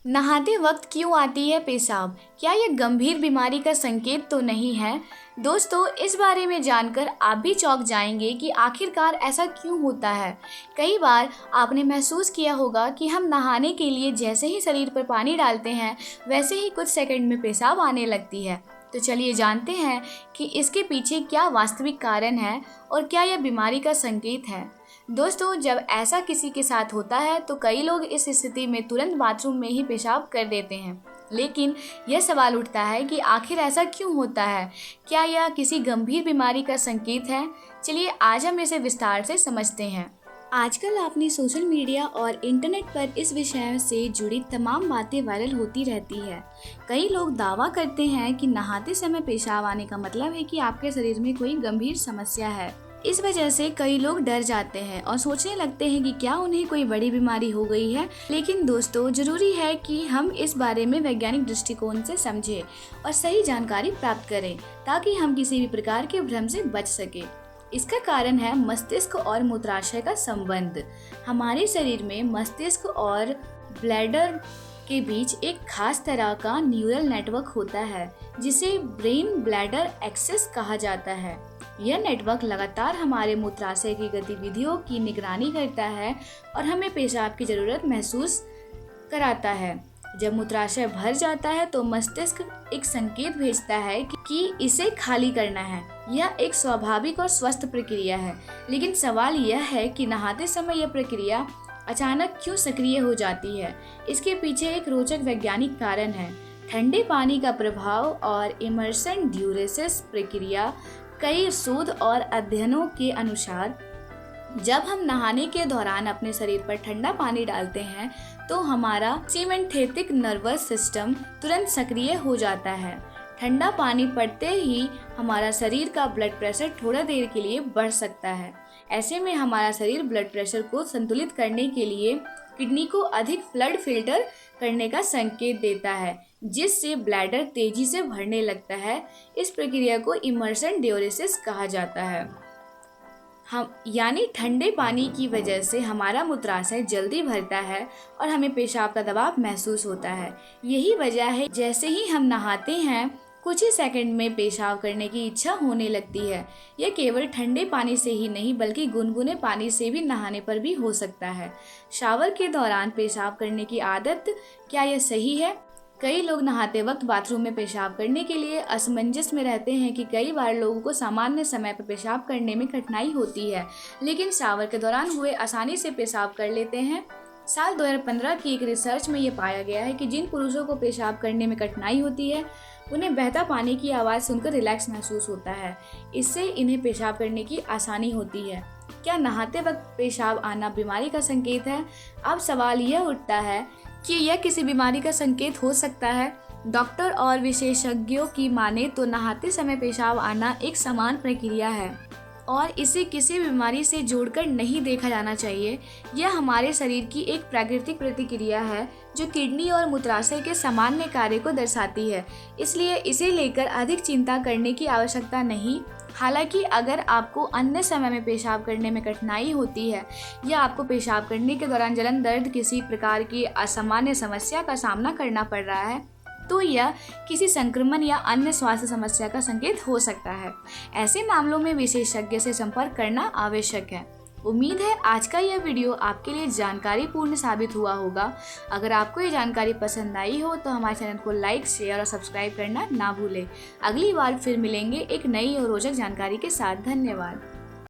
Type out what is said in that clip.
नहाते वक्त क्यों आती है पेशाब? क्या यह गंभीर बीमारी का संकेत तो नहीं है? दोस्तों, इस बारे में जानकर आप भी चौंक जाएंगे कि आखिरकार ऐसा क्यों होता है। कई बार आपने महसूस किया होगा कि हम नहाने के लिए जैसे ही शरीर पर पानी डालते हैं, वैसे ही कुछ सेकंड में पेशाब आने लगती है। तो चलिए जानते हैं कि इसके पीछे क्या वास्तविक कारण है और क्या यह बीमारी का संकेत है। दोस्तों, जब ऐसा किसी के साथ होता है तो कई लोग इस स्थिति में तुरंत बाथरूम में ही पेशाब कर देते हैं। लेकिन यह सवाल उठता है कि आखिर ऐसा क्यों होता है? क्या यह किसी गंभीर बीमारी का संकेत है? चलिए आज हम इसे विस्तार से समझते हैं। आजकल आपने सोशल मीडिया और इंटरनेट पर इस विषय से जुड़ी तमाम बातें वायरल होती रहती है। कई लोग दावा करते हैं कि नहाते समय पेशाब आने का मतलब है कि आपके शरीर में कोई गंभीर समस्या है। इस वजह से कई लोग डर जाते हैं और सोचने लगते हैं कि क्या उन्हें कोई बड़ी बीमारी हो गई है। लेकिन दोस्तों, जरूरी है कि हम इस बारे में वैज्ञानिक दृष्टिकोण से समझें और सही जानकारी प्राप्त करें ताकि हम किसी भी प्रकार के भ्रम से बच सके। इसका कारण है मस्तिष्क और मूत्राशय का संबंध। हमारे शरीर में मस्तिष्क और ब्लैडर के बीच एक खास तरह का न्यूरल नेटवर्क होता है जिसे ब्रेन ब्लैडर एक्सिस कहा जाता है। यह नेटवर्क लगातार हमारे मूत्राशय की गतिविधियों की निगरानी करता है और हमें पेशाब की जरूरत महसूस कराता है। जब मूत्राशय भर जाता है तो मस्तिष्क एक संकेत भेजता है कि इसे खाली करना है। यह एक स्वाभाविक और स्वस्थ प्रक्रिया है। लेकिन सवाल यह है कि नहाते समय यह प्रक्रिया अचानक क्यों सक्रिय हो जाती है। इसके पीछे एक रोचक वैज्ञानिक कारण है। ठंडे पानी का प्रभाव और इमर्सन ड्यूरेसिस प्रक्रिया। कई शोध और अध्ययनों के अनुसार जब हम नहाने के दौरान अपने शरीर पर ठंडा पानी डालते हैं तो हमारा सिम्पैथेटिक नर्वस सिस्टम तुरंत सक्रिय हो जाता है। ठंडा पानी पड़ते ही हमारा शरीर का ब्लड प्रेशर थोड़ा देर के लिए बढ़ सकता है। ऐसे में हमारा शरीर ब्लड प्रेशर को संतुलित करने के लिए किडनी को अधिक ब्लड फिल्टर करने का संकेत देता है, जिससे ब्लैडर तेजी से भरने लगता है। इस प्रक्रिया को इमर्सन ड्यूरेसिस कहा जाता है। हम यानी ठंडे पानी की वजह से हमारा मूत्राशय जल्दी भरता है और हमें पेशाब का दबाव महसूस होता है। यही वजह है जैसे ही हम नहाते हैं कुछ ही सेकंड में पेशाब करने की इच्छा होने लगती है। यह केवल ठंडे पानी से ही नहीं बल्कि गुनगुने पानी से भी नहाने पर भी हो सकता है। शावर के दौरान पेशाब करने की आदत, क्या यह सही है? कई लोग नहाते वक्त बाथरूम में पेशाब करने के लिए असमंजस में रहते हैं कि कई बार लोगों को सामान्य समय पर पेशाब करने में कठिनाई होती है, लेकिन शावर के दौरान हुए आसानी से पेशाब कर लेते हैं। साल 2015 की एक रिसर्च में ये पाया गया है कि जिन पुरुषों को पेशाब करने में कठिनाई होती है उन्हें बहता पानी की आवाज़ सुनकर रिलैक्स महसूस होता है। इससे इन्हें पेशाब करने की आसानी होती है। क्या नहाते वक्त पेशाब आना बीमारी का संकेत है? अब सवाल यह उठता है कि यह किसी बीमारी का संकेत हो सकता है। डॉक्टर और विशेषज्ञों की माने तो नहाते समय पेशाब आना एक समान प्रक्रिया है और इसे किसी बीमारी से जोड़कर नहीं देखा जाना चाहिए। यह हमारे शरीर की एक प्राकृतिक प्रतिक्रिया है जो किडनी और मूत्राशय के सामान्य कार्य को दर्शाती है। इसलिए इसे लेकर अधिक चिंता करने की आवश्यकता नहीं। हालांकि अगर आपको अन्य समय में पेशाब करने में कठिनाई होती है या आपको पेशाब करने के दौरान जलन, दर्द, किसी प्रकार की असामान्य समस्या का सामना करना पड़ रहा है तो यह किसी संक्रमण या अन्य स्वास्थ्य समस्या का संकेत हो सकता है। ऐसे मामलों में विशेषज्ञ से संपर्क करना आवश्यक है। उम्मीद है आज का यह वीडियो आपके लिए जानकारी पूर्ण साबित हुआ होगा। अगर आपको ये जानकारी पसंद आई हो तो हमारे चैनल को लाइक, शेयर और सब्सक्राइब करना ना भूलें। अगली बार फिर मिलेंगे एक नई और रोचक जानकारी के साथ। धन्यवाद।